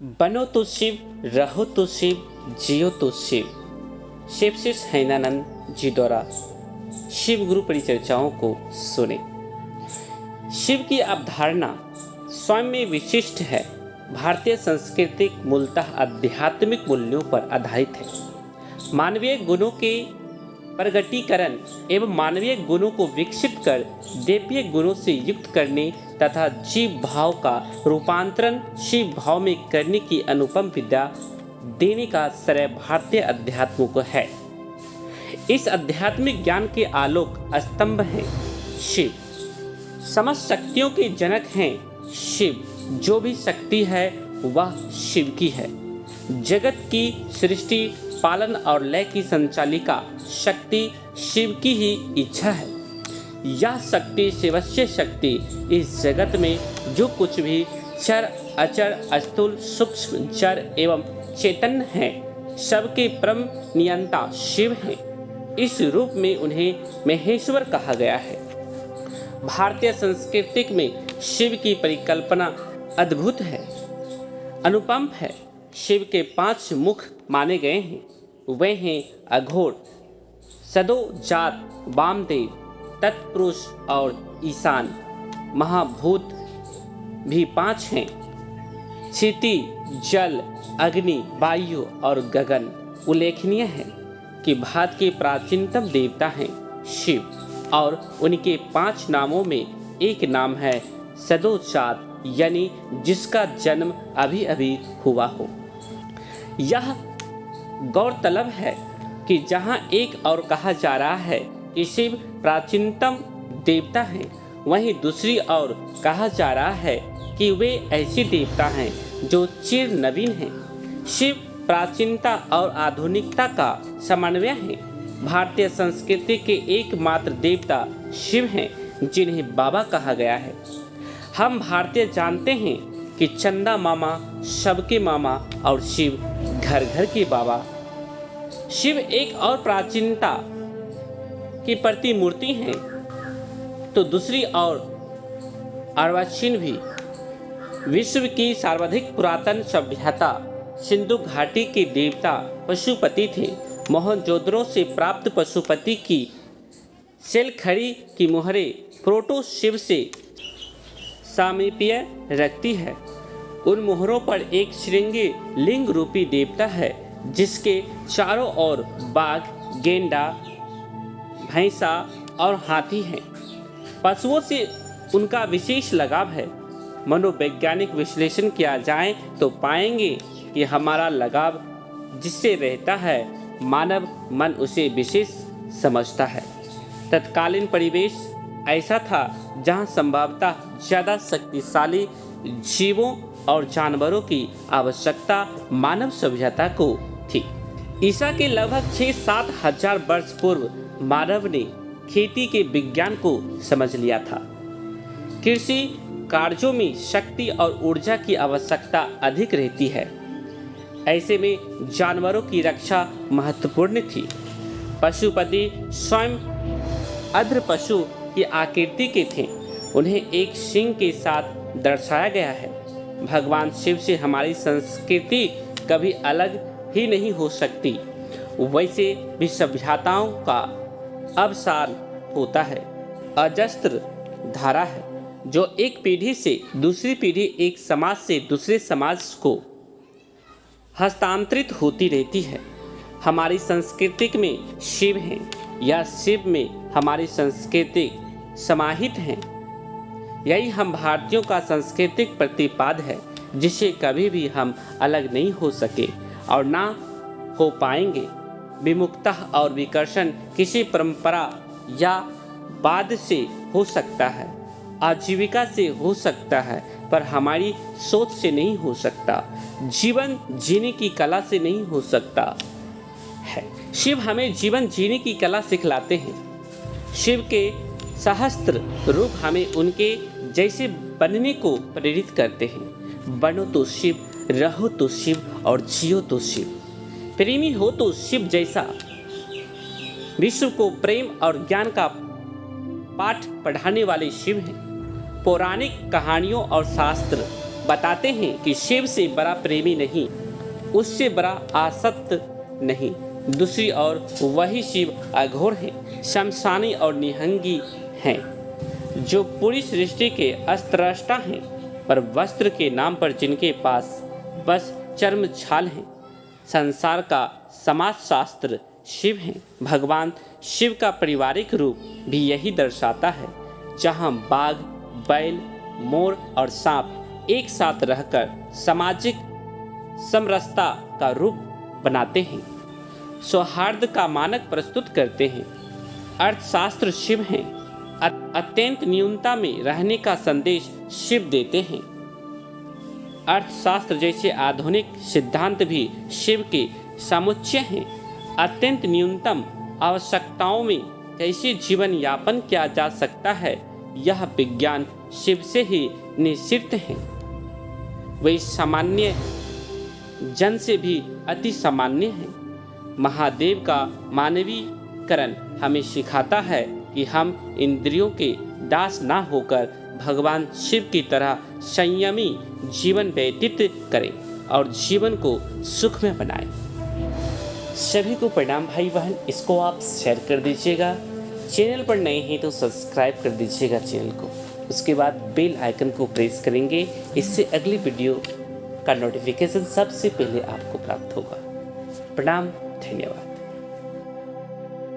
बनो तो शिव, रहो तो शिव, जियो तो शिव। शिवशिष हैनानंद जी द्वारा शिव गुरु परिचर्चाओं को सुने। शिव की अवधारणा स्वयं में विशिष्ट है। भारतीय संस्कृति मूलतः आध्यात्मिक मूल्यों पर आधारित है। मानवीय गुणों के प्रगटीकरण एवं मानवीय गुणों को विकसित कर दैवीय गुणों से युक्त करने तथा जीव भाव का रूपांतरण शिव भाव में करने की अनुपम विद्या देने का श्रेय भारतीय अध्यात्म को है। इस आध्यात्मिक ज्ञान के आलोक स्तंभ हैं शिव। समस्त शक्तियों के जनक हैं शिव। जो भी शक्ति है वह शिव की है। जगत की सृष्टि, पालन और लय की संचालिका शक्ति शिव की ही इच्छा है। यह शक्ति शिवस्य शक्ति इस जगत में जो कुछ भी चर अचर स्थूल सूक्ष्म जड़ एवं चैतन्य है सबके परम नियंता शिव हैं। इस रूप में उन्हें महेश्वर कहा गया है। भारतीय संस्कृति में शिव की परिकल्पना अद्भुत है, अनुपम है। शिव के 5 मुख माने गए हैं। वे हैं अघोर, सदो जात, वामदेव, तत्पुरुष और ईशान। महाभूत भी 5 हैं। क्षिति, जल, अग्नि, वायु और गगन। उल्लेखनीय है कि भारत के प्राचीनतम देवता हैं शिव और उनके 5 नामों में एक नाम है सदोजात, यानी जिसका जन्म अभी अभी हुआ हो। यह गौरतलब है कि जहाँ एक और कहा जा रहा है कि शिव प्राचीनतम देवता हैं, वहीं दूसरी ओर कहा जा रहा है कि वे ऐसे देवता हैं जो चिर नवीन हैं। शिव प्राचीनता और आधुनिकता का समन्वय है। भारतीय संस्कृति के एकमात्र देवता शिव हैं जिन्हें बाबा कहा गया है। हम भारतीय जानते हैं कि चंदा मामा सबके मामा और शिव घर घर के बाबा। शिव एक और प्राचीनता की प्रतिमूर्ति हैं तो दूसरी ओर अर्वाचीन भी। विश्व की सर्वाधिक पुरातन सभ्यता सिंधु घाटी के देवता पशुपति थे। मोहनजोदड़ो से प्राप्त पशुपति की सेलखड़ी की मुहरें प्रोटो शिव से सामीप्य रखती है। उन मोहरों पर एक श्रृंगी लिंग रूपी देवता है जिसके चारों ओर बाघ, गेंडा, भैंसा और हाथी हैं। पशुओं से उनका विशेष लगाव है। मनोवैज्ञानिक विश्लेषण किया जाए तो पाएंगे कि हमारा लगाव जिससे रहता है मानव मन उसे विशेष समझता है। तत्कालीन परिवेश ऐसा था जहां संभवतः ज़्यादा शक्तिशाली जीवों और जानवरों की आवश्यकता मानव सभ्यता को थी। ईसा के लगभग 6-7 हजार वर्ष पूर्व मानव ने खेती के विज्ञान को समझ लिया था। कृषि कार्यों में शक्ति और ऊर्जा की आवश्यकता अधिक रहती है। ऐसे में जानवरों की रक्षा महत्वपूर्ण थी। पशुपति स्वयं अध्र पशु की आकृति के थे। उन्हें एक सिंह के साथ दर्शाया गया है। भगवान शिव से हमारी संस्कृति कभी अलग ही नहीं हो सकती। वैसे भी सभ्यताओं का अवसान होता है। अजस्त्र धारा है जो एक पीढ़ी से दूसरी पीढ़ी, एक समाज से दूसरे समाज को हस्तांतरित होती रहती है। हमारी संस्कृति में शिव हैं या शिव में हमारी संस्कृति समाहित हैं। यही हम भारतीयों का सांस्कृतिक प्रतिपाद है जिससे कभी भी हम अलग नहीं हो सके और ना हो पाएंगे। विमुक्तता और विकर्षण किसी परंपरा या बाद से हो सकता है, आजीविका से हो सकता है, पर हमारी सोच से नहीं हो सकता। जीवन जीने की कला से नहीं हो सकता है। शिव हमें जीवन जीने की कला सिखलाते हैं। शिव के सहस्त्र रूप हमें उनके जैसे बनने को प्रेरित करते हैं। बनो तो शिव, रहो तो शिव और जियो तो शिव। प्रेमी हो तो शिव जैसा। विश्व को प्रेम और ज्ञान का पाठ पढ़ाने वाले शिव हैं। पौराणिक कहानियों और शास्त्र बताते हैं कि शिव से बड़ा प्रेमी नहीं, उससे बड़ा आसक्त नहीं। दूसरी ओर वही शिव अघोर हैं, शमशानी और निहंगी हैं, जो पूरी सृष्टि के अस्त्रष्टा हैं, पर वस्त्र के नाम पर जिनके पास बस चर्म छाल हैं। संसार का समाजशास्त्र शिव हैं। भगवान शिव का पारिवारिक रूप भी यही दर्शाता है, जहाँ बाघ, बैल, मोर और सांप एक साथ रहकर सामाजिक समरसता का रूप बनाते हैं, सौहार्द का मानक प्रस्तुत करते हैं। अर्थशास्त्र शिव हैं, अत्यंत न्यूनता में रहने का संदेश शिव देते हैं। अर्थशास्त्र जैसे आधुनिक सिद्धांत भी शिव के समुच्चय हैं। अत्यंत न्यूनतम आवश्यकताओं में कैसे जीवन यापन किया जा सकता है, यह विज्ञान शिव से ही निश्चित है। वे सामान्य जन से भी अति सामान्य हैं। महादेव का मानवीकरण हमें सिखाता है कि हम इंद्रियों के दास ना होकर भगवान शिव की तरह संयमी जीवन व्यतीत करें और जीवन को सुखमय बनाएं। सभी को प्रणाम भाई बहन। इसको आप शेयर कर दीजिएगा। चैनल पर नए हैं तो सब्सक्राइब कर दीजिएगा चैनल को। उसके बाद बेल आइकन को प्रेस करेंगे, इससे अगली वीडियो का नोटिफिकेशन सबसे पहले आपको प्राप्त होगा। प्रणाम, धन्यवाद।